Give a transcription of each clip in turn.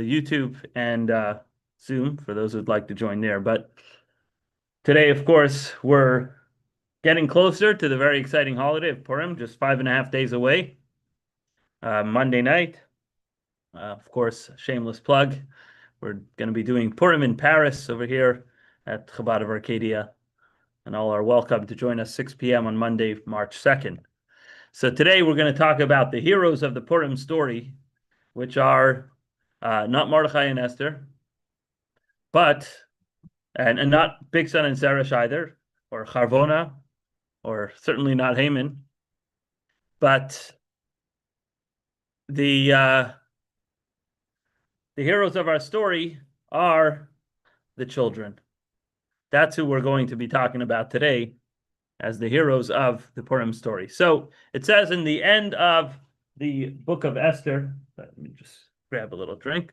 YouTube and Zoom for those who'd like to join there. But today, of course, we're getting closer to the very exciting holiday of Purim, just 5.5 days away. Monday night, of course, shameless plug. We're going to be doing Purim in Paris over here at Chabad of Arcadia, and all are welcome to join us 6 p.m. on Monday, March 2nd. So today we're going to talk about the heroes of the Purim story, which are not Mordechai and Esther, but and not Bigsan and Zeresh either, or Charvona, or certainly not Haman. But the heroes of our story are the children. That's who we're going to be talking about today as the heroes of the Purim story. So it says in the end of the book of Esther, let me just grab a little drink.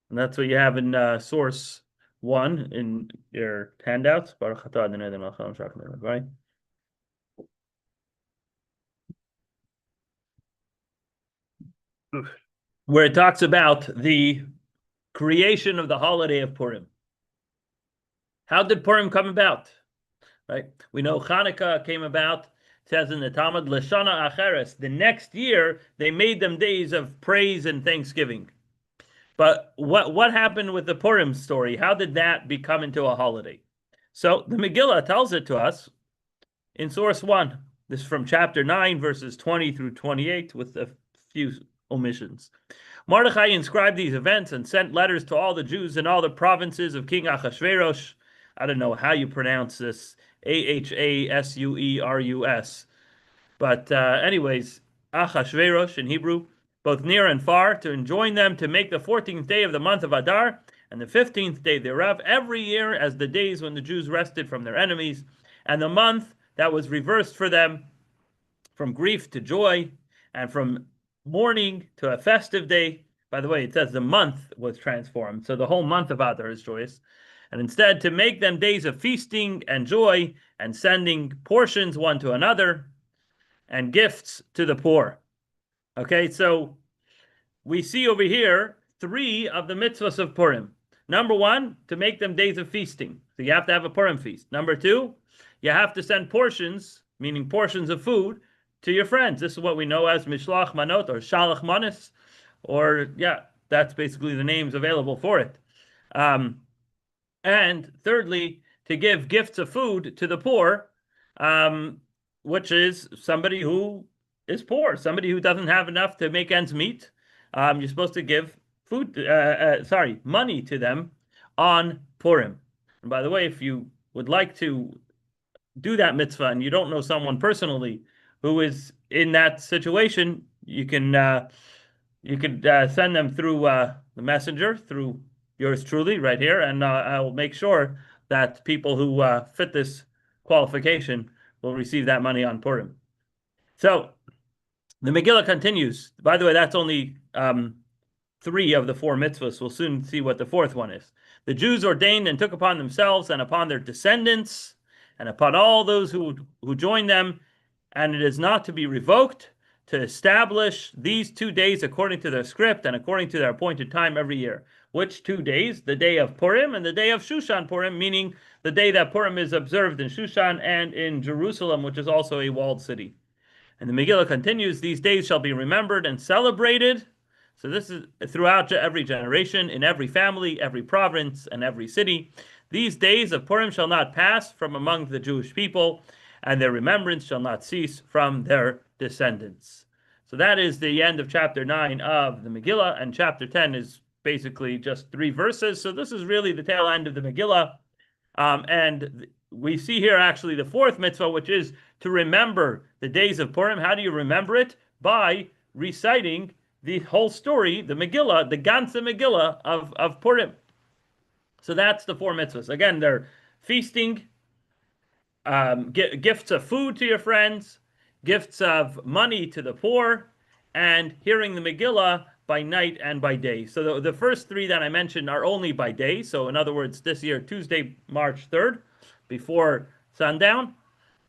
And that's what you have in source 1 in your handouts. Right? Where it talks about the creation of the holiday of Purim. How did Purim come about? Right? We know Hanukkah came about. It says in the Talmud, Lashana Acheres. The next year, they made them days of praise and thanksgiving. But what happened with the Purim story? How did that become into a holiday? So the Megillah tells it to us in source 1. This is from chapter 9, verses 20 through 28, with a few omissions. Mordechai inscribed these events and sent letters to all the Jews in all the provinces of King Achashverosh. I don't know how you pronounce this, Ahasuerus. But anyways, Achashverosh in Hebrew, both near and far, to enjoin them to make the 14th day of the month of Adar and the 15th day thereof every year as the days when the Jews rested from their enemies, and the month that was reversed for them from grief to joy, and from mourning to a festive day. By the way, it says the month was transformed, so the whole month of Adar is joyous. And instead, to make them days of feasting and joy, and sending portions one to another, and gifts to the poor. Okay, so we see over here 3 of the mitzvahs of Purim. Number 1, to make them days of feasting. So you have to have a Purim feast. Number 2, you have to send portions, meaning portions of food, to your friends. This is what we know as Mishloach Manot or Shalach Manis, or that's basically the names available for it. And thirdly, to give gifts of food to the poor, which is somebody who is poor, somebody who doesn't have enough to make ends meet. You're supposed to give money to them on Purim. And by the way, if you would like to do that mitzvah and you don't know someone personally who is in that situation, you can send them through the messenger, through yours truly right here, and I'll make sure that people who fit this qualification will receive that money on Purim. So the Megillah continues. By the way, that's only 3 of the 4 mitzvahs. We'll soon see what the 4th one is. The Jews ordained and took upon themselves and upon their descendants and upon all those who join them, and it is not to be revoked, to establish these 2 days according to their script and according to their appointed time every year. Which 2 days? The day of Purim and the day of Shushan Purim, meaning the day that Purim is observed in Shushan and in Jerusalem, which is also a walled city. And the Megillah continues, these days shall be remembered and celebrated. So this is throughout every generation, in every family, every province, and every city. These days of Purim shall not pass from among the Jewish people, and their remembrance shall not cease from their descendants. So that is the end of chapter 9 of the Megillah, and chapter 10 is basically just 3 verses. So this is really the tail end of the Megillah. And we see here actually the 4th mitzvah, which is to remember the days of Purim. How do you remember it? By reciting the whole story, the Megillah, the ganze Megillah of Purim. So that's the 4 mitzvahs. Again, they're feasting, gifts of food to your friends, gifts of money to the poor, and hearing the Megillah by night and by day. So the first 3 that I mentioned are only by day. So in other words, this year, Tuesday, March 3rd, before sundown.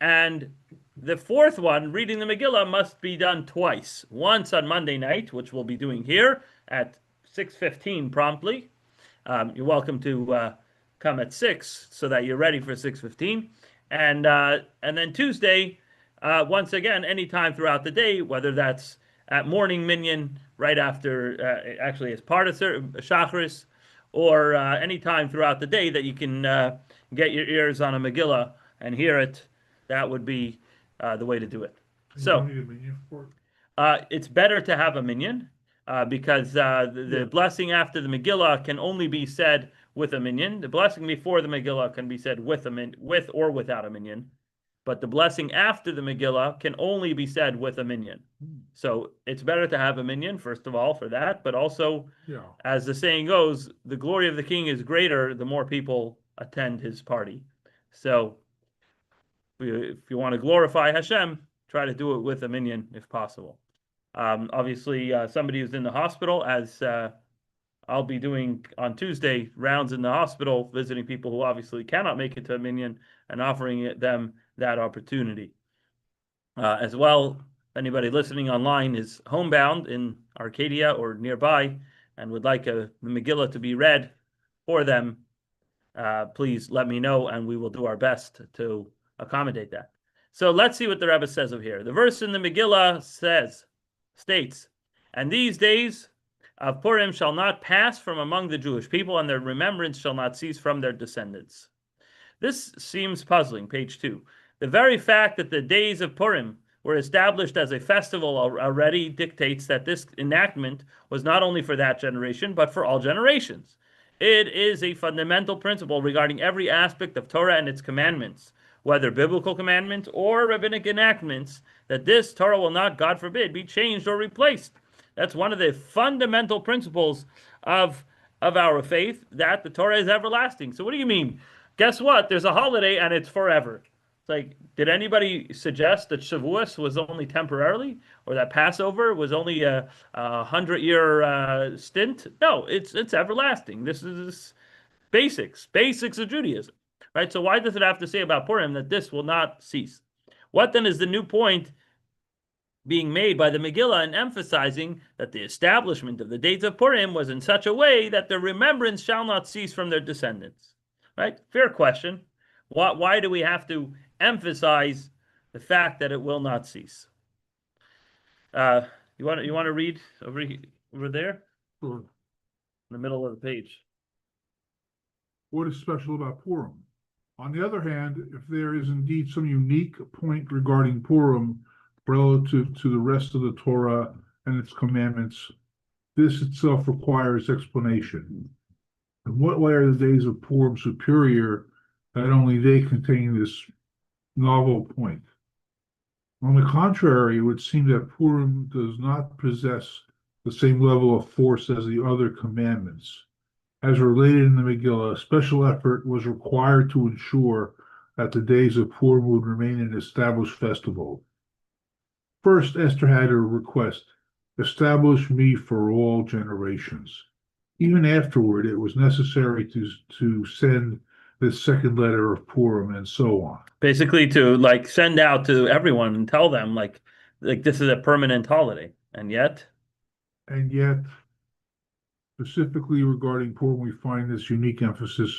And The fourth one, reading the Megillah, must be done twice. Once on Monday night, which we'll be doing here at 6:15 promptly. You're welcome to come at 6 so that you're ready for 6:15. And then Tuesday, once again, anytime throughout the day, whether that's at morning minyan, right after, actually as part of Shacharis, or anytime throughout the day that you can get your ears on a Megillah and hear it, that would be the way to do it. So it's better to have a minyan because the blessing after the Megillah can only be said with a minyan. The blessing before the Megillah can be said with or without a minyan. But the blessing after the Megillah can only be said with a minyan. So it's better to have a minyan, first of all, for that. But also, as the saying goes, the glory of the king is greater the more people attend his party. So if you want to glorify Hashem, try to do it with a minyan if possible. Obviously, somebody who's in the hospital, as I'll be doing on Tuesday, rounds in the hospital, visiting people who obviously cannot make it to a minyan and offering them that opportunity. As well, if anybody listening online is homebound in Arcadia or nearby and would like the Megillah to be read for them, please let me know and we will do our best to accommodate that. So let's see what the Rebbe says over here. The verse in the Megillah states, and these days of Purim shall not pass from among the Jewish people, and their remembrance shall not cease from their descendants. This seems puzzling, page 2. The very fact that the days of Purim were established as a festival already dictates that this enactment was not only for that generation, but for all generations. It is a fundamental principle regarding every aspect of Torah and its commandments, whether biblical commandments or rabbinic enactments, that this Torah will not, God forbid, be changed or replaced. That's one of the fundamental principles of our faith, that the Torah is everlasting. So what do you mean? Guess what? There's a holiday and it's forever. It's like, did anybody suggest that Shavuos was only temporarily, or that Passover was only a 100-year stint? No, it's everlasting. This is basics of Judaism, right? So why does it have to say about Purim that this will not cease? What then is the new point being made by the Megillah and emphasizing that the establishment of the dates of Purim was in such a way that their remembrance shall not cease from their descendants? Right? Fair question. Why do we have to emphasize the fact that it will not cease? You want to read over there? Sure. In the middle of the page. What is special about Purim? On the other hand, if there is indeed some unique point regarding Purim relative to the rest of the Torah and its commandments, this itself requires explanation. In what way are the days of Purim superior that only they contain this novel point? On the contrary, it would seem that Purim does not possess the same level of force as the other commandments. As related in the Megillah, special effort was required to ensure that the days of Purim would remain an established festival. First, Esther had a request, establish me for all generations. Even afterward, it was necessary to send this second letter of Purim and so on. Basically to send out to everyone and tell them like this is a permanent holiday. And yet, specifically regarding Purim, we find this unique emphasis,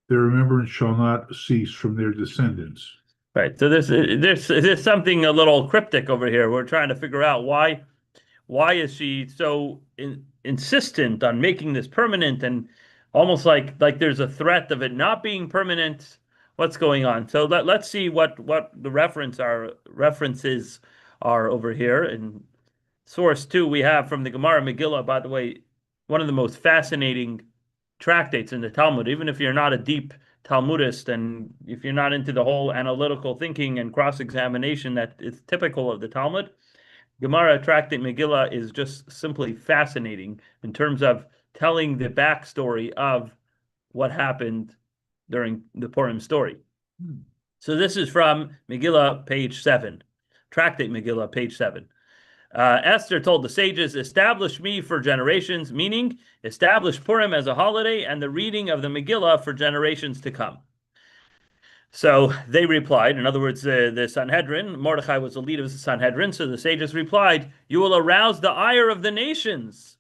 their remembrance shall not cease from their descendants. Right. So there's something a little cryptic over here. We're trying to figure out why is she so insistent on making this permanent, and almost like there's a threat of it not being permanent. What's going on? So let's see what the references are over here. In source 2, we have from the Gemara Megillah, by the way, one of the most fascinating tractates in the Talmud. Even if you're not a deep Talmudist and if you're not into the whole analytical thinking and cross-examination that is typical of the Talmud, Gemara tractate Megillah is just simply fascinating in terms of telling the backstory of what happened during the Purim story. So this is from Megillah, page 7. Tractate Megillah, page 7. Esther told the sages, establish me for generations, meaning establish Purim as a holiday and the reading of the Megillah for generations to come. So they replied, in other words, the Sanhedrin, Mordechai was the leader of the Sanhedrin, so the sages replied, "You will arouse the ire of the nations,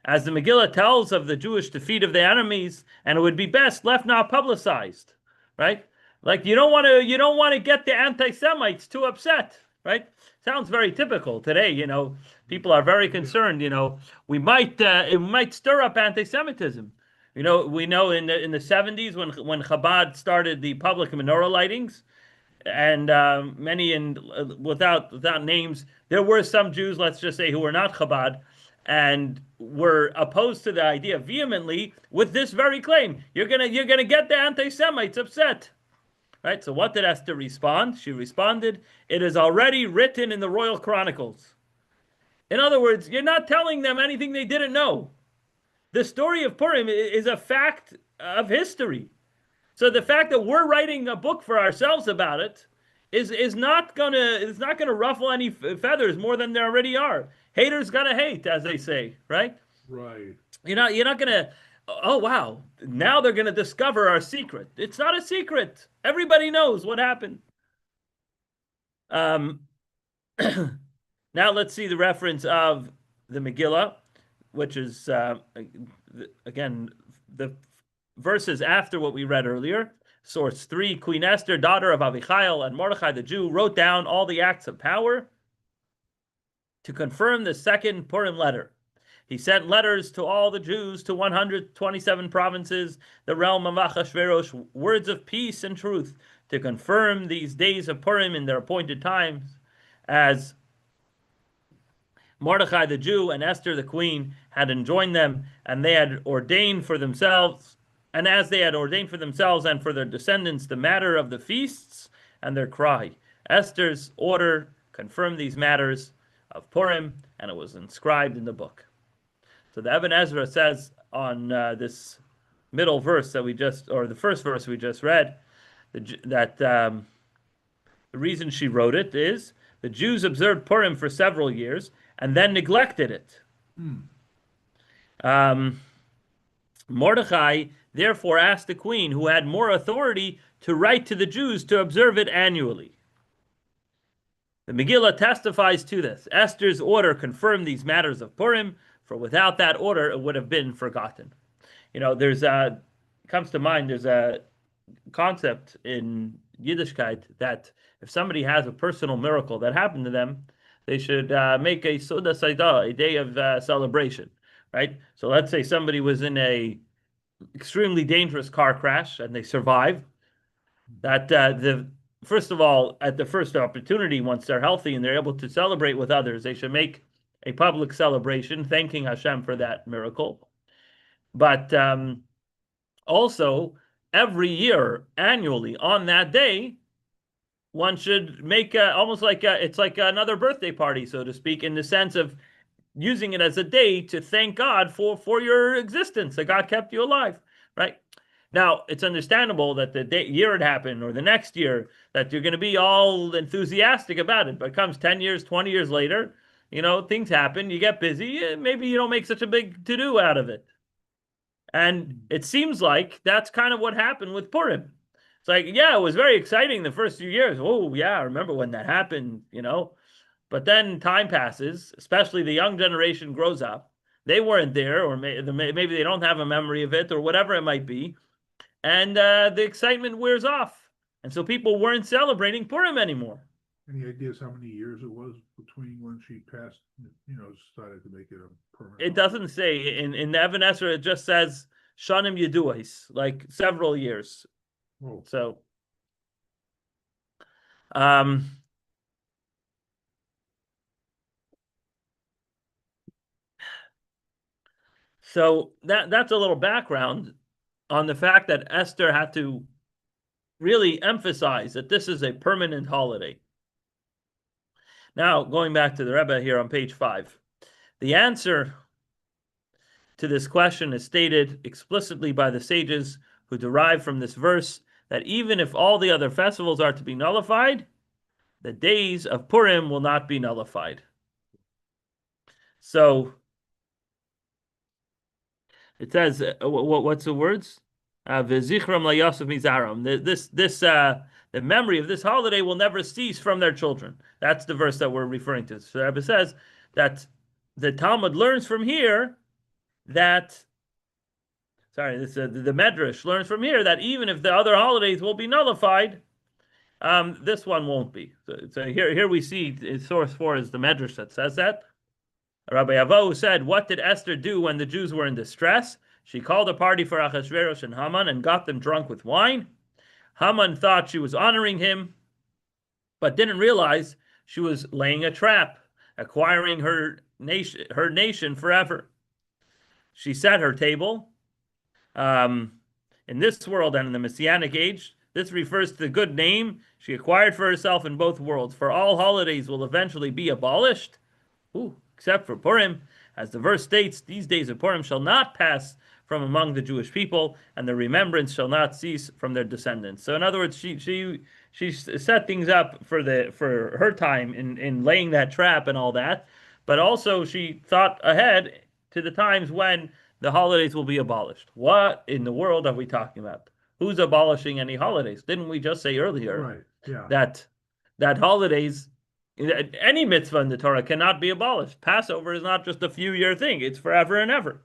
as the Megillah tells of the Jewish defeat of the enemies, and it would be best left not publicized." Right? Like you don't want to get the anti-Semites too upset, right? Sounds very typical today, people are very concerned, it might stir up anti-Semitism. We know in the 70s when Chabad started the public menorah lightings, and many without names, there were some Jews, let's just say, who were not Chabad, and were opposed to the idea vehemently with this very claim. You're gonna get the anti-Semites upset. Right? So what did Esther respond? She responded, "It is already written in the royal chronicles." In other words, you're not telling them anything they didn't know. The story of Purim is a fact of history. So the fact that we're writing a book for ourselves about it is not gonna ruffle any feathers more than there already are. Haters gonna hate, as they say, right? Right. You're not gonna. Oh wow! Now they're gonna discover our secret. It's not a secret. Everybody knows what happened. Um, now let's see the reference of the Megillah, which is again the verses after what we read earlier. Source 3: Queen Esther, daughter of Avichail and Mordechai the Jew, wrote down all the acts of power to confirm the second Purim letter. He sent letters to all the Jews to 127 provinces, the realm of Achashverosh, words of peace and truth to confirm these days of Purim in their appointed times, as Mordechai the Jew and Esther the queen had enjoined them, and they had ordained for themselves, and as they had ordained for themselves and for their descendants the matter of the feasts and their cry. Esther's order confirmed these matters of Purim, and it was inscribed in the book. So the Ibn Ezra says on this middle verse that or the first verse we just read, that the reason she wrote it is the Jews observed Purim for several years and then neglected it. Mordechai therefore asked the queen, who had more authority, to write to the Jews to observe it annually. The Megillah testifies to this. Esther's order confirmed these matters of Purim, for without that order, it would have been forgotten. Comes to mind, there's a concept in Yiddishkeit that if somebody has a personal miracle that happened to them, they should make a Suda Saidah, a day of celebration, right? So let's say somebody was in a extremely dangerous car crash and they survived. First of all, at the first opportunity, once they're healthy and they're able to celebrate with others, they should make a public celebration, thanking Hashem for that miracle. But also, every year, annually, on that day, one should make almost like it's like another birthday party, so to speak, in the sense of using it as a day to thank God for your existence, that God kept you alive, right? Now, it's understandable that the year it happened or the next year that you're going to be all enthusiastic about it, but it comes 10 years, 20 years later, things happen, you get busy, maybe you don't make such a big to-do out of it. And it seems like that's kind of what happened with Purim. It's like, yeah, it was very exciting the first few years. Oh, yeah, I remember when that happened, But then time passes, especially the young generation grows up. They weren't there, or maybe they don't have a memory of it, or whatever it might be. And the excitement wears off. And so people weren't celebrating Purim anymore. Any ideas how many years it was between when she passed, decided to make it a permanent? It doesn't say. In the Ibn Ezra, it just says Shanim Yeduais, like several years. Oh. So, so that's a little background on the fact that Esther had to really emphasize that this is a permanent holiday. Now, going back to the Rebbe here on page 5, the answer to this question is stated explicitly by the sages who derive from this verse that even if all the other festivals are to be nullified, the days of Purim will not be nullified. So it says, what's the words? V'zichram layosef mizaram. The memory of this holiday will never cease from their children. That's the verse that we're referring to. So the Rebbe says that the Talmud learns from here that, the Medrash learns from here that even if the other holidays will be nullified, this one won't be. So here we see source 4 is the Medrash that says that. Rabbi Avo said, "What did Esther do when the Jews were in distress? She called a party for Achashverosh and Haman and got them drunk with wine. Haman thought she was honoring him, but didn't realize she was laying a trap, acquiring her nation forever. She set her table. In this world and in the Messianic age, this refers to the good name she acquired for herself in both worlds. For all holidays will eventually be abolished, except for Purim. As the verse states, these days of Purim shall not pass from among the Jewish people, and the remembrance shall not cease from their descendants." So in other words, she set things up for her time in laying that trap and all that, but also she thought ahead to the times when the holidays will be abolished. What in the world are we talking about? Who's abolishing any holidays? Didn't we just say earlier Right. Yeah. that holidays, any mitzvah in the Torah cannot be abolished? Passover is not just a few-year thing; it's forever and ever.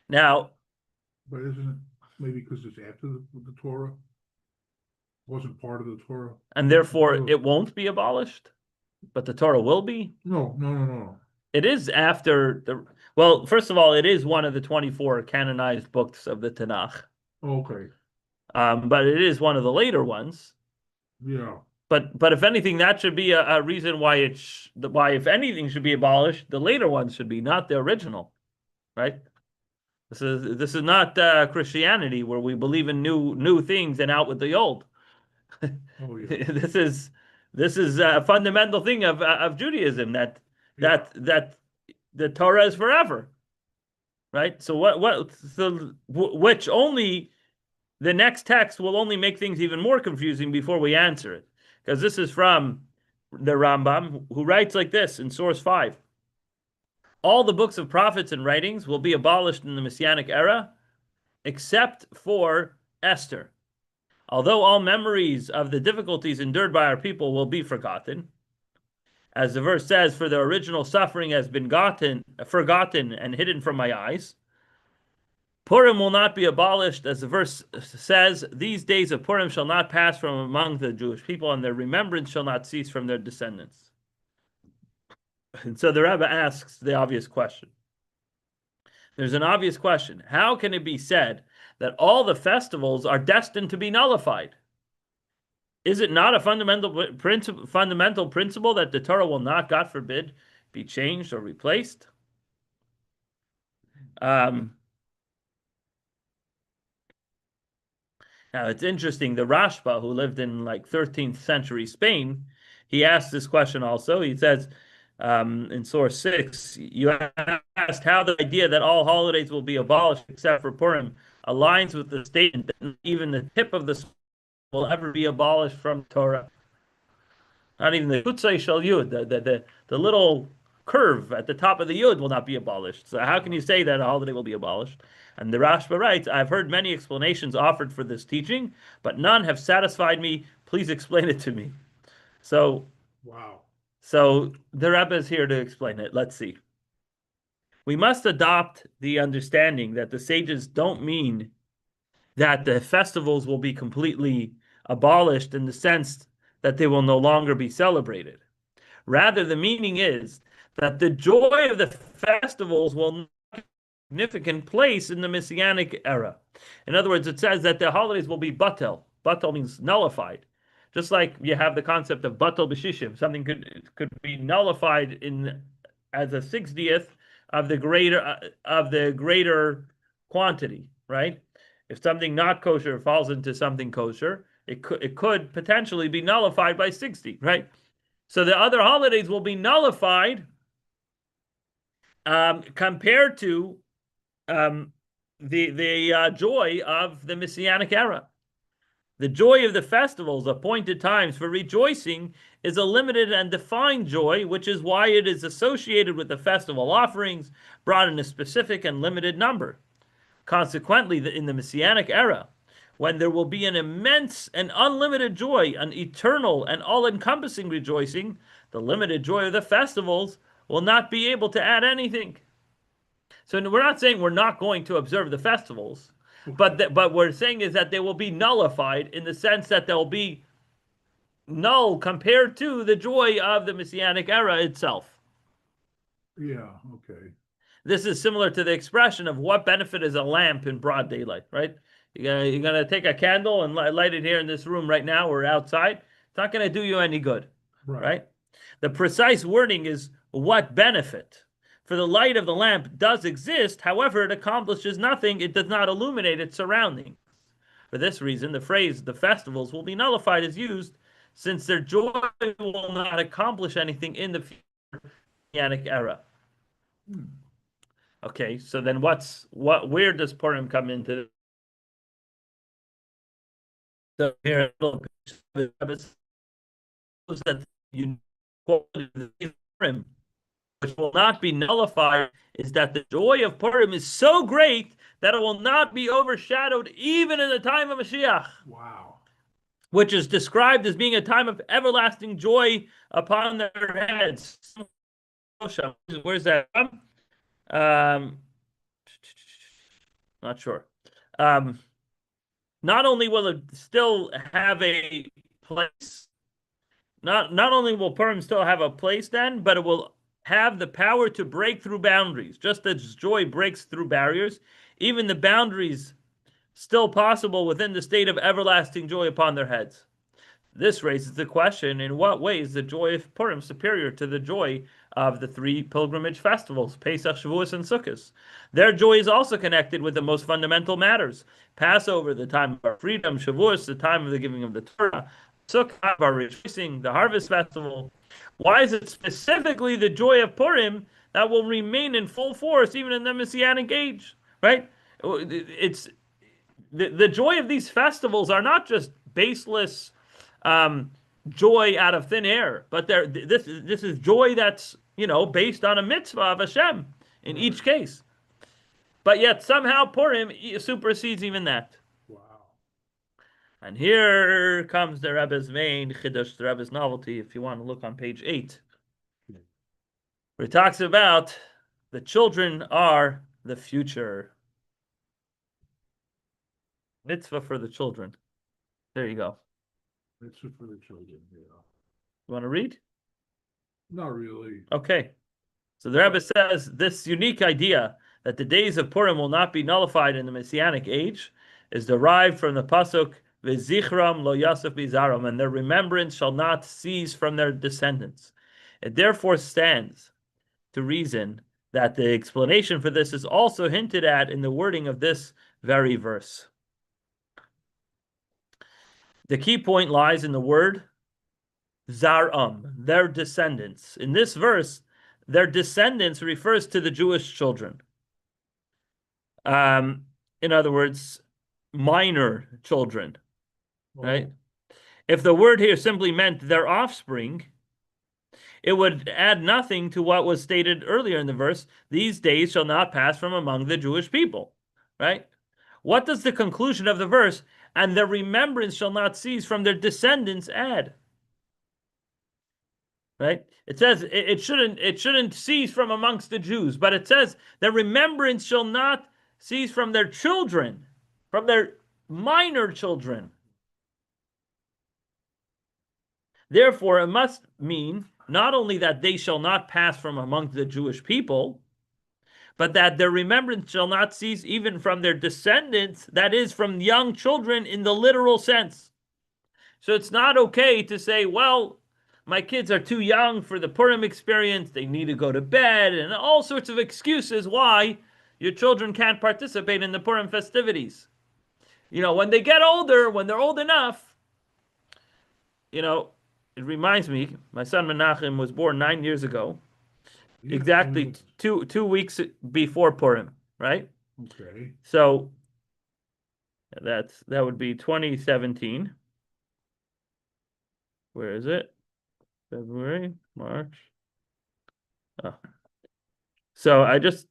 Now, But isn't it maybe because it's after the Torah? Wasn't part of the Torah? and therefore No. it won't be abolished, but the Torah will be. No. It is after the. Well, first of all, it is one of the 24 canonized books of the Tanakh. Okay. But it is one of the later ones. Yeah. But if anything, that should be a reason why why if anything should be abolished, the later ones should be, not the original, right? This is not Christianity where we believe in new things and out with the old. Oh yeah. This is a fundamental thing of Judaism that the Torah is forever, right? So which only the next text will only make things even more confusing before we answer it, because this is from the Rambam, who writes like this in source 5. All the books of prophets and writings will be abolished in the Messianic era, except for Esther. Although all memories of the difficulties endured by our people will be forgotten, as the verse says, "For the original suffering has been forgotten and hidden from my eyes," Purim will not be abolished, as the verse says, "These days of Purim shall not pass from among the Jewish people, and their remembrance shall not cease from their descendants." And so the Rebbe asks the obvious question. There's an obvious question. How can it be said that all the festivals are destined to be nullified? Is it not a fundamental principle that the Torah will not, God forbid, be changed or replaced? Now, it's interesting. The Rashba, who lived in like 13th century Spain, he asked this question also. He says in source 6, you asked how the idea that all holidays will be abolished except for Purim aligns with the statement that even the tip of the will ever be abolished from Torah. Not even the Kutzai Shal Yud, the little curve at the top of the Yud will not be abolished. So how can you say that a holiday will be abolished? And the Rashba writes, "I've heard many explanations offered for this teaching, but none have satisfied me. Please explain it to me." So, wow. So the Rebbe is here to explain it. Let's see. We must adopt the understanding that the sages don't mean that the festivals will be completely abolished in the sense that they will no longer be celebrated. Rather, the meaning is that the joy of the festivals will not have a significant place in the Messianic era. In other words, it says that the holidays will be batel. Batel means nullified. Just like you have the concept of batel b'shishim, something could be nullified as a 60th of the greater quantity, right? If something not kosher falls into something kosher, it could potentially be nullified by 60, right? So the other holidays will be nullified compared to the joy of the Messianic era. The joy of the festivals, appointed times for rejoicing, is a limited and defined joy, which is why it is associated with the festival offerings brought in a specific and limited number. Consequently, in the Messianic era, when there will be an immense and unlimited joy, an eternal and all-encompassing rejoicing, the limited joy of the festivals will not be able to add anything. So we're not saying we're not going to observe the festivals, but we're saying is that they will be nullified in the sense that they'll be null compared to the joy of the Messianic era itself. Yeah, okay. This is similar to the expression of what benefit is a lamp in broad daylight, right? You're gonna take a candle and light it here in this room right now or outside. It's not gonna do you any good, right? The precise wording is what benefit. For the light of the lamp does exist, however, it accomplishes nothing. It does not illuminate its surroundings. For this reason, the phrase "the festivals" will be nullified as used, since their joy will not accomplish anything in the Messianic era. Okay, so then where does Purim come into? So here that you Purim, which will not be nullified, is that the joy of Purim is so great that it will not be overshadowed even in the time of Mashiach. Wow. Which is described as being a time of everlasting joy upon their heads. Where's that from? Not sure. Not only will it still have a place, not only will Purim still have a place then, but it will have the power to break through boundaries. Just as joy breaks through barriers, even the boundaries still possible within the state of everlasting joy upon their heads. This raises the question, in what way is the joy of Purim superior to the joy of the three pilgrimage festivals, Pesach, Shavuos, and Sukkot? Their joy is also connected with the most fundamental matters. Passover, the time of our freedom, Shavuos, the time of the giving of the Torah, Sukkot, our rejoicing, the harvest festival. Why is it specifically the joy of Purim that will remain in full force even in the Messianic age? Right? It's the joy of these festivals are not just baseless joy out of thin air, but this is joy that's based on a mitzvah of Hashem in each case. But yet somehow Purim supersedes even that. Wow. And here comes the Rebbe's main chiddush, the Rebbe's novelty. If you want to look on page 8, where it talks about the children are the future. Mitzvah for the children. There you go. Mitzvah for the children, yeah. You want to read? Not really. Okay. So the Rebbe says this unique idea that the days of Purim will not be nullified in the Messianic age is derived from the pasuk "V'zichram lo yasef bizaram," and their remembrance shall not cease from their descendants. It therefore stands to reason that the explanation for this is also hinted at in the wording of this very verse. The key point lies in the word zaram, their descendants. In this verse, their descendants refers to the Jewish children. In other words, minor children, right? If the word here simply meant their offspring, it would add nothing to what was stated earlier in the verse, these days shall not pass from among the Jewish people, right? What does the conclusion of the verse, and their remembrance shall not cease from their descendants, add? Right? It says it shouldn't cease from amongst the Jews, but it says their remembrance shall not cease from their children, from their minor children. Therefore, it must mean not only that they shall not pass from among the Jewish people, but that their remembrance shall not cease even from their descendants, that is, from young children in the literal sense. So it's not okay to say, well, my kids are too young for the Purim experience, they need to go to bed, and all sorts of excuses why your children can't participate in the Purim festivities. When they get older, when they're old enough, it reminds me, my son Menachem was born 9 years ago, exactly two weeks before Purim, right? Okay. So that would be 2017. Where is it? February, March. Oh. So I just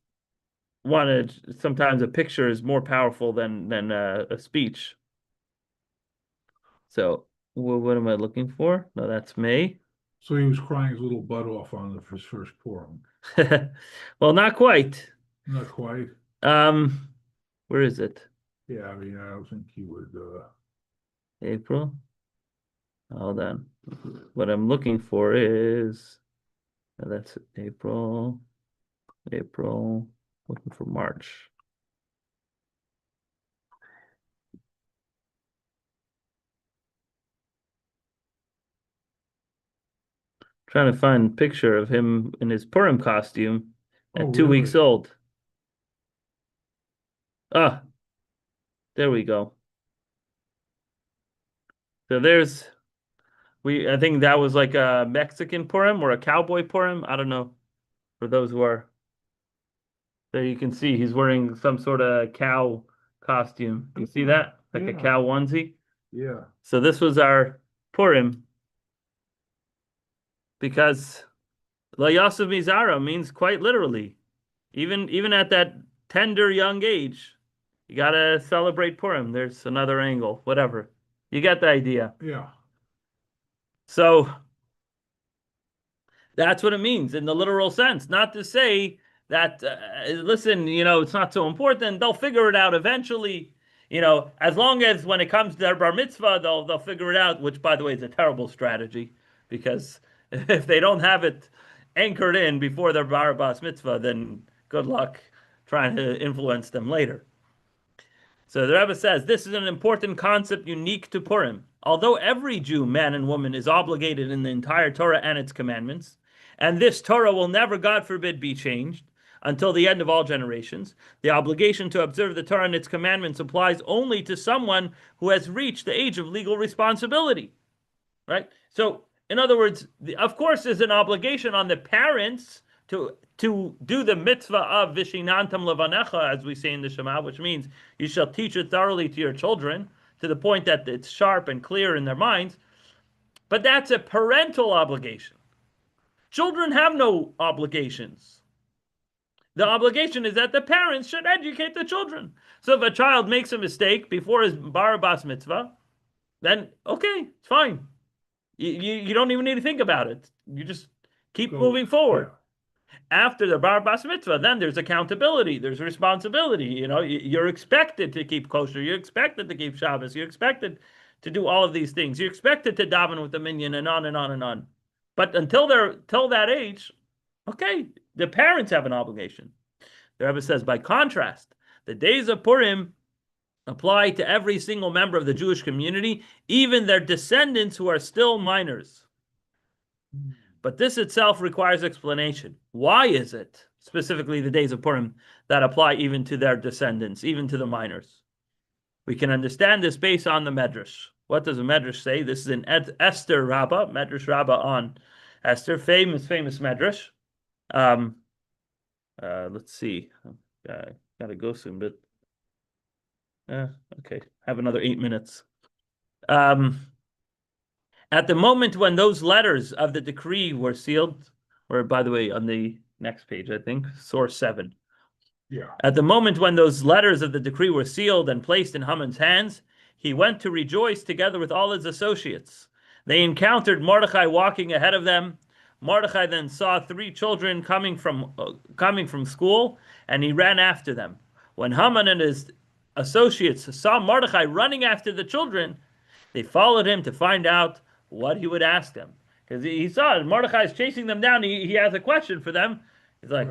wanted, sometimes a picture is more powerful than a speech. So what am I looking for? No, that's May. So he was crying his little butt off on his first Purim. Well, not quite. Not quite. Um, where is it? Yeah, I mean, I don't think he would, April. Hold on. What I'm looking for is that's April. April. Looking for March. Trying to find a picture of him in his Purim costume oh, at 2 weeks really? old. Ah, there we go. So there's I think that was like a Mexican Purim or a cowboy Purim. I don't know. For those who are there, you can see he's wearing some sort of cow costume. You see that? Like a Yeah, cow onesie. yeah. So this was our Purim because La Yosef Mizara means quite literally, even at that tender young age, you gotta celebrate Purim. There's another angle, whatever. You get the idea. Yeah. So that's what it means in the literal sense. Not to say that, listen, it's not so important. They'll figure it out eventually. As long as when it comes to their bar mitzvah, they'll figure it out. Which, by the way, is a terrible strategy because if they don't have it anchored in before their bar bas mitzvah, then good luck trying to influence them later. So the Rebbe says this is an important concept unique to Purim. Although every Jew, man and woman, is obligated in the entire Torah and its commandments, and this Torah will never, God forbid, be changed until the end of all generations, the obligation to observe the Torah and its commandments applies only to someone who has reached the age of legal responsibility. Right? So, in other words, of course, there's an obligation on the parents to do the mitzvah of vishinantam levanecha, as we say in the Shema, which means you shall teach it thoroughly to your children to the point that it's sharp and clear in their minds. But that's a parental obligation. Children have no obligations. The obligation is that the parents should educate the children. So if a child makes a mistake before his bar bas mitzvah, then okay, it's fine. You don't even need to think about it. You just keep moving forward. Yeah. After the bar bas mitzvah, then there's accountability, there's responsibility. You're expected to keep kosher, you're expected to keep Shabbos, you're expected to do all of these things, you're expected to daven with the minyan and on and on and on. But until that age, okay, the parents have an obligation. The Rebbe says, by contrast, the days of Purim apply to every single member of the Jewish community, even their descendants who are still minors. But this itself requires explanation. Why is it, specifically the days of Purim, that apply even to their descendants, even to the minors? We can understand this based on the Medrash. What does the Medrash say? This is in Esther Rabbah, Medrash Rabbah on Esther, famous Medrash. Let's see. Gotta go soon, but okay, have another 8 minutes. At the moment when those letters of the decree were sealed, or by the way, on the next page, I think, source 7. Yeah. At the moment when those letters of the decree were sealed and placed in Haman's hands, he went to rejoice together with all his associates. They encountered Mordechai walking ahead of them. Mordechai then saw 3 children coming from school, and he ran after them. When Haman and his associates saw Mordechai running after the children, they followed him to find out what he would ask them. Because he saw Mordechai is chasing them down. He has a question for them. He's like,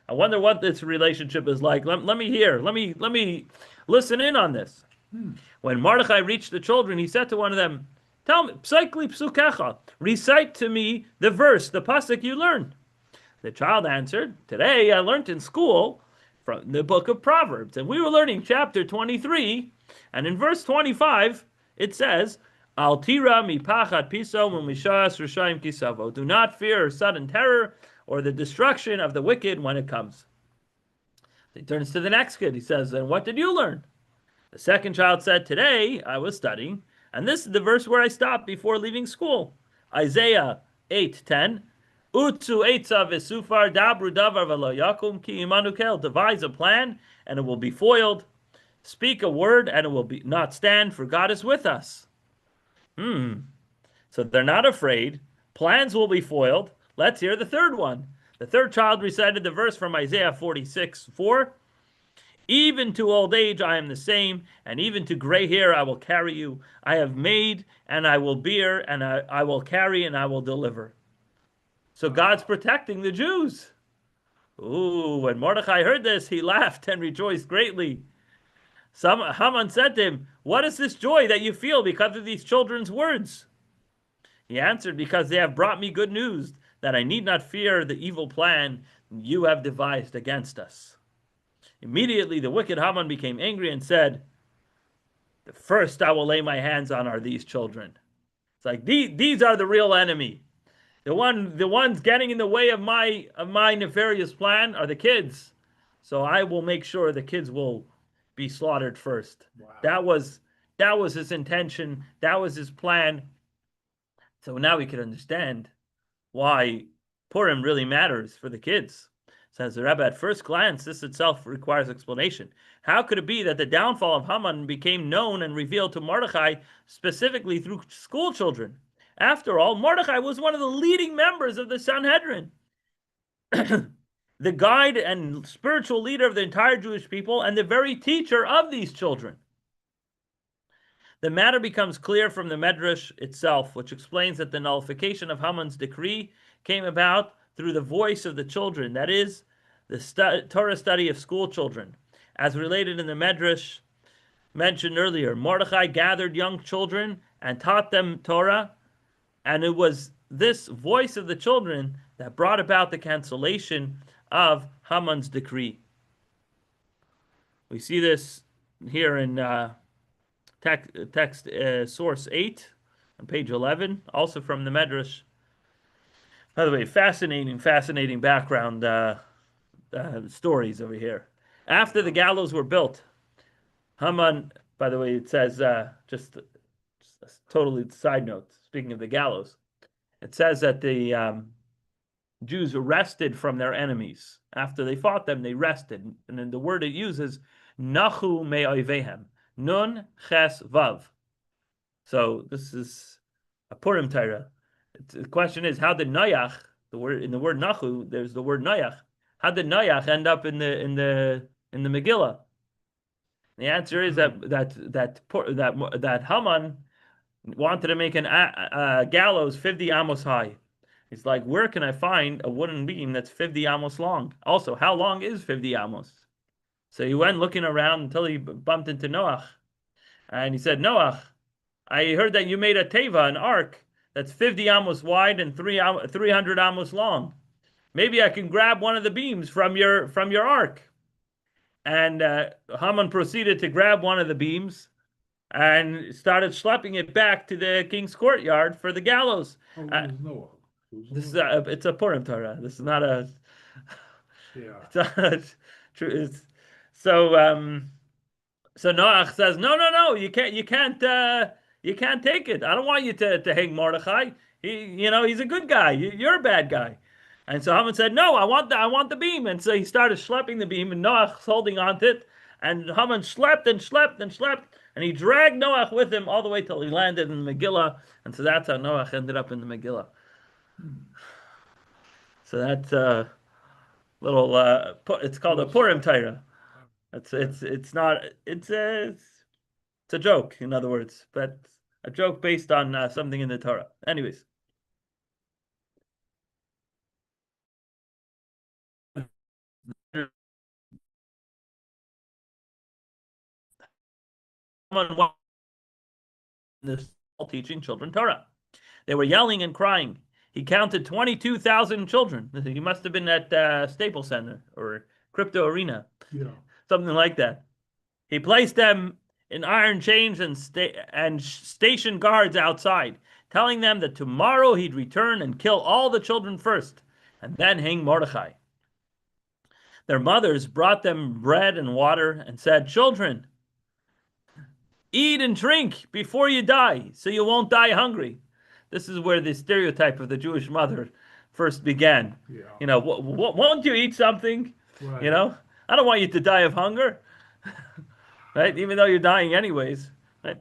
I wonder what this relationship is like. Let me hear. Let me listen in on this. When Mordechai reached the children, he said to one of them, tell me, Psaikli psukecha, recite to me the verse, the pasuk you learned. The child answered, today I learned in school from the book of Proverbs, and we were learning chapter 23, and in verse 25, it says, Al tira mipachat piso mumishas rishayim kisavo. Do not fear sudden terror or the destruction of the wicked when it comes. He turns to the next kid. He says, and what did you learn? The second child said, today I was studying, and this is the verse where I stopped before leaving school. Isaiah 8:10. Utsu eitza v'sufar dabru davar v'lo yakum ki imanu kel. Devise a plan and it will be foiled. Speak a word and it will be not stand, for God is with us. So they're not afraid. Plans will be foiled. Let's hear the third one. The third child recited the verse from Isaiah 46:4. Even to old age I am the same, and even to gray hair I will carry you. I have made and I will bear, and I will carry and I will deliver. So God's protecting the Jews. Ooh, when Mordechai heard this, he laughed and rejoiced greatly. Haman said to him, "What is this joy that you feel because of these children's words?" He answered, "Because they have brought me good news, that I need not fear the evil plan you have devised against us." Immediately the wicked Haman became angry and said, "The first I will lay my hands on are these children." It's like these are the real enemy. The ones getting in the way of my nefarious plan are the kids. So I will make sure the kids will be slaughtered first. Wow. That was his intention. That was his plan. So now we can understand why Purim really matters for the kids. Says the Rebbe, at first glance, this itself requires explanation. How could it be that the downfall of Haman became known and revealed to Mordechai specifically through school children? After all, Mordechai was one of the leading members of the Sanhedrin, the guide and spiritual leader of the entire Jewish people, and the very teacher of these children. The matter becomes clear from the Medrash itself, which explains that the nullification of Haman's decree came about through the voice of the children, that is, the Torah study of school children. As related in the Medrash mentioned earlier, Mordechai gathered young children and taught them Torah, and it was this voice of the children that brought about the cancellation of Haman's decree. We see this here in text source 8 on page 11, also from the Medrash. By the way, fascinating background stories over here. After the gallows were built, Haman, by the way, it says, just a totally side note, speaking of the gallows, it says that the Jews rested from their enemies. After they fought them, they rested. And then the word it uses, nachu me'oivehem, nun ches vav. So this is a Purim Torah. The question is, how did Noach, in the word nachu, there's the word Noach. How did Noach end up in the Megillah? The answer is that Haman wanted to make a gallows 50 amos high. He's like, where can I find a wooden beam that's 50 amos long? Also, how long is 50 amos? So he went looking around until he bumped into Noach. And he said, Noach, I heard that you made a teva, an ark, that's 50 amos wide and 300 amos long. Maybe I can grab one of the beams from your ark. And Haman proceeded to grab one of the beams and started schlepping it back to the king's courtyard for the gallows. Noah. This is it's a Purim Torah. This is not a. Yeah. It's not true. So Noach says, no, you can't take it. I don't want you to hang Mordechai. He's a good guy. You're a bad guy. And so Haman said, no, I want the beam. And so he started schlepping the beam, and Noach's holding onto it. And Haman schlepped and schlepped and schlepped, and he dragged Noach with him all the way till he landed in the Megillah. And so that's how Noach ended up in the Megillah. So that's a little. It's called a Purim Torah. It's a joke, in other words, but a joke based on something in the Torah. Anyways. This teaching children Torah. They were yelling and crying. He counted 22,000 children. He must have been at Staples Center or Crypto Arena. Yeah. Something like that. He placed them in iron chains and stationed guards outside, telling them that tomorrow he'd return and kill all the children first, and then hang Mordechai. Their mothers brought them bread and water and said, children, eat and drink before you die, so you won't die hungry. This is where the stereotype of the Jewish mother first began. Yeah, Won't you eat something? right. You know, I don't want you to die of hunger, right? Even though you're dying anyways, right?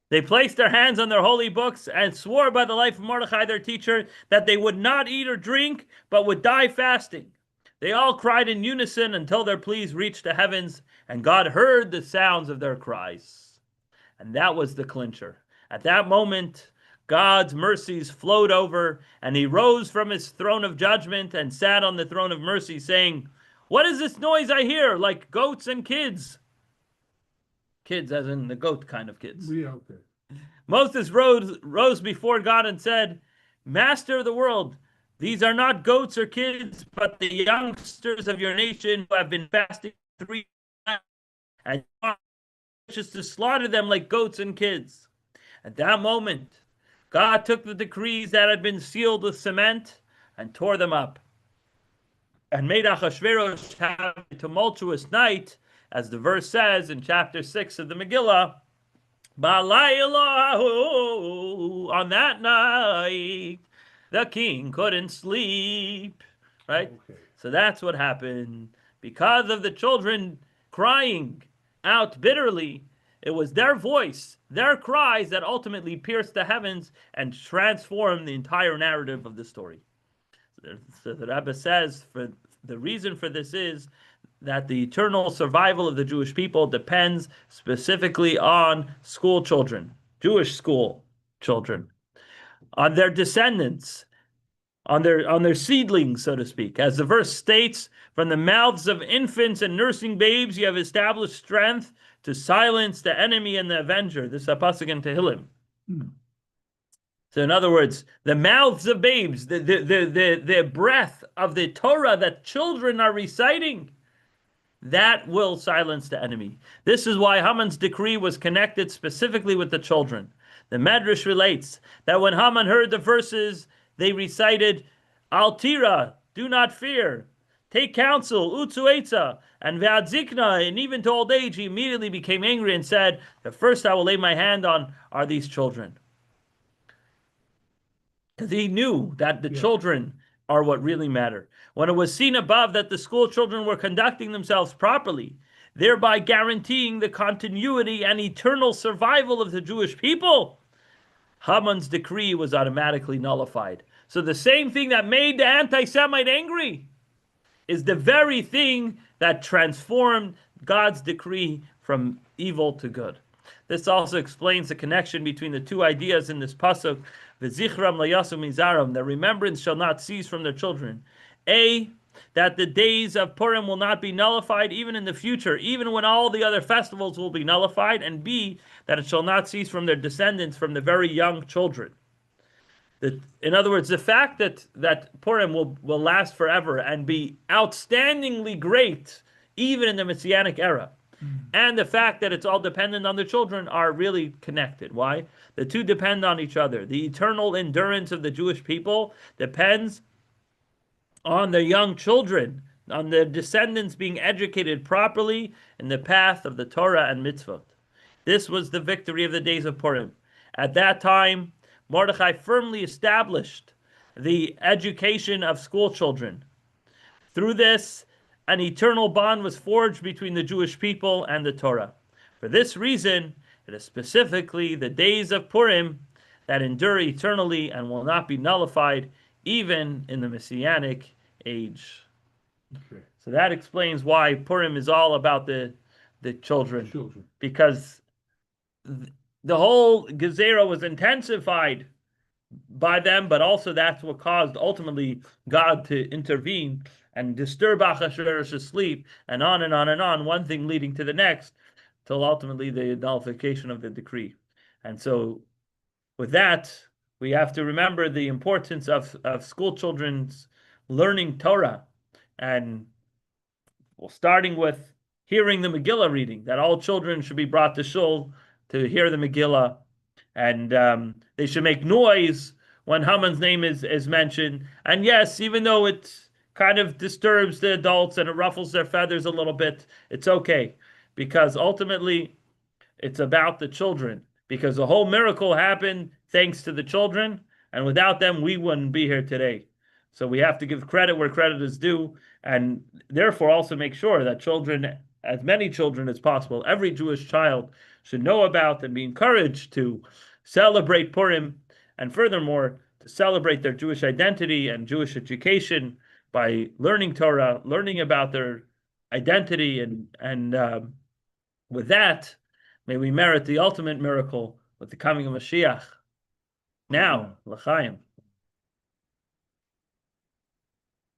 They placed their hands on their holy books and swore by the life of Mordechai, their teacher, that they would not eat or drink, but would die fasting. They all cried in unison until their pleas reached the heavens, and God heard the sounds of their cries. And that was the clincher. At that moment, God's mercies flowed over, and he rose from his throne of judgment and sat on the throne of mercy, saying, "What is this noise I hear, like goats and kids?" Kids, as in the goat kind of kids. Yeah, okay. Moses rose before God and said, "Master of the world, these are not goats or kids, but the youngsters of your nation who have been fasting 3 months, and just to slaughter them like goats and kids." At that moment, God took the decrees that had been sealed with cement and tore them up, and made Achashverosh have a tumultuous night, as the verse says in chapter 6 of the Megillah. On that night, the king couldn't sleep. Right? Okay. So that's what happened. Because of the children crying out bitterly, it was their voice, their cries that ultimately pierced the heavens and transformed the entire narrative of the story. So the Rebbe says the reason for this is that the eternal survival of the Jewish people depends specifically on school children, Jewish school children, on their descendants, on their seedlings, so to speak. As the verse states, from the mouths of infants and nursing babes, you have established strength to silence the enemy and the avenger. This is a pasuk in Tehillim. So in other words, the mouths of babes, the breath of the Torah that children are reciting, that will silence the enemy. This is why Haman's decree was connected specifically with the children. The Medrash relates that when Haman heard the verses, they recited, "Al tira, do not fear. Take counsel, utzu etza, and ve'adzikna," and even to old age, he immediately became angry and said, "The first I will lay my hand on are these children." Because he knew that the children are what really matter. When it was seen above that the school children were conducting themselves properly, thereby guaranteeing the continuity and eternal survival of the Jewish people, Haman's decree was automatically nullified. So the same thing that made the anti-Semite angry is the very thing that transformed God's decree from evil to good. This also explains the connection between the two ideas in this pasuk, "V'zichram layasu mizaram," the remembrance shall not cease from their children. A, that the days of Purim will not be nullified even in the future, even when all the other festivals will be nullified. And B, that it shall not cease from their descendants, from the very young children. In other words, the fact that Purim will last forever and be outstandingly great, even in the Messianic era, and the fact that it's all dependent on the children are really connected. Why? The two depend on each other. The eternal endurance of the Jewish people depends on their young children, on their descendants being educated properly in the path of the Torah and mitzvot. This was the victory of the days of Purim. At that time, Mordechai firmly established the education of school children. Through this, an eternal bond was forged between the Jewish people and the Torah. For this reason, it is specifically the days of Purim that endure eternally and will not be nullified, even in the Messianic age. Okay. So that explains why Purim is all about the children. Because the whole Gezerah was intensified by them, but also that's what caused ultimately God to intervene and disturb Achashverosh's sleep, and on and on and on, one thing leading to the next, till ultimately the nullification of the decree. And so with that, we have to remember the importance of school children's learning Torah, and starting with hearing the Megillah reading, that all children should be brought to shul to hear the Megillah, and they should make noise when Haman's name is mentioned. And yes, even though it kind of disturbs the adults and it ruffles their feathers a little bit, it's okay, because ultimately it's about the children, because the whole miracle happened thanks to the children, and without them, we wouldn't be here today. So we have to give credit where credit is due, and therefore also make sure that children, as many children as possible, every Jewish child should know about and be encouraged to celebrate Purim, and furthermore, to celebrate their Jewish identity and Jewish education by learning Torah, learning about their identity, and with that, may we merit the ultimate miracle with the coming of Mashiach. Now, l'chaim.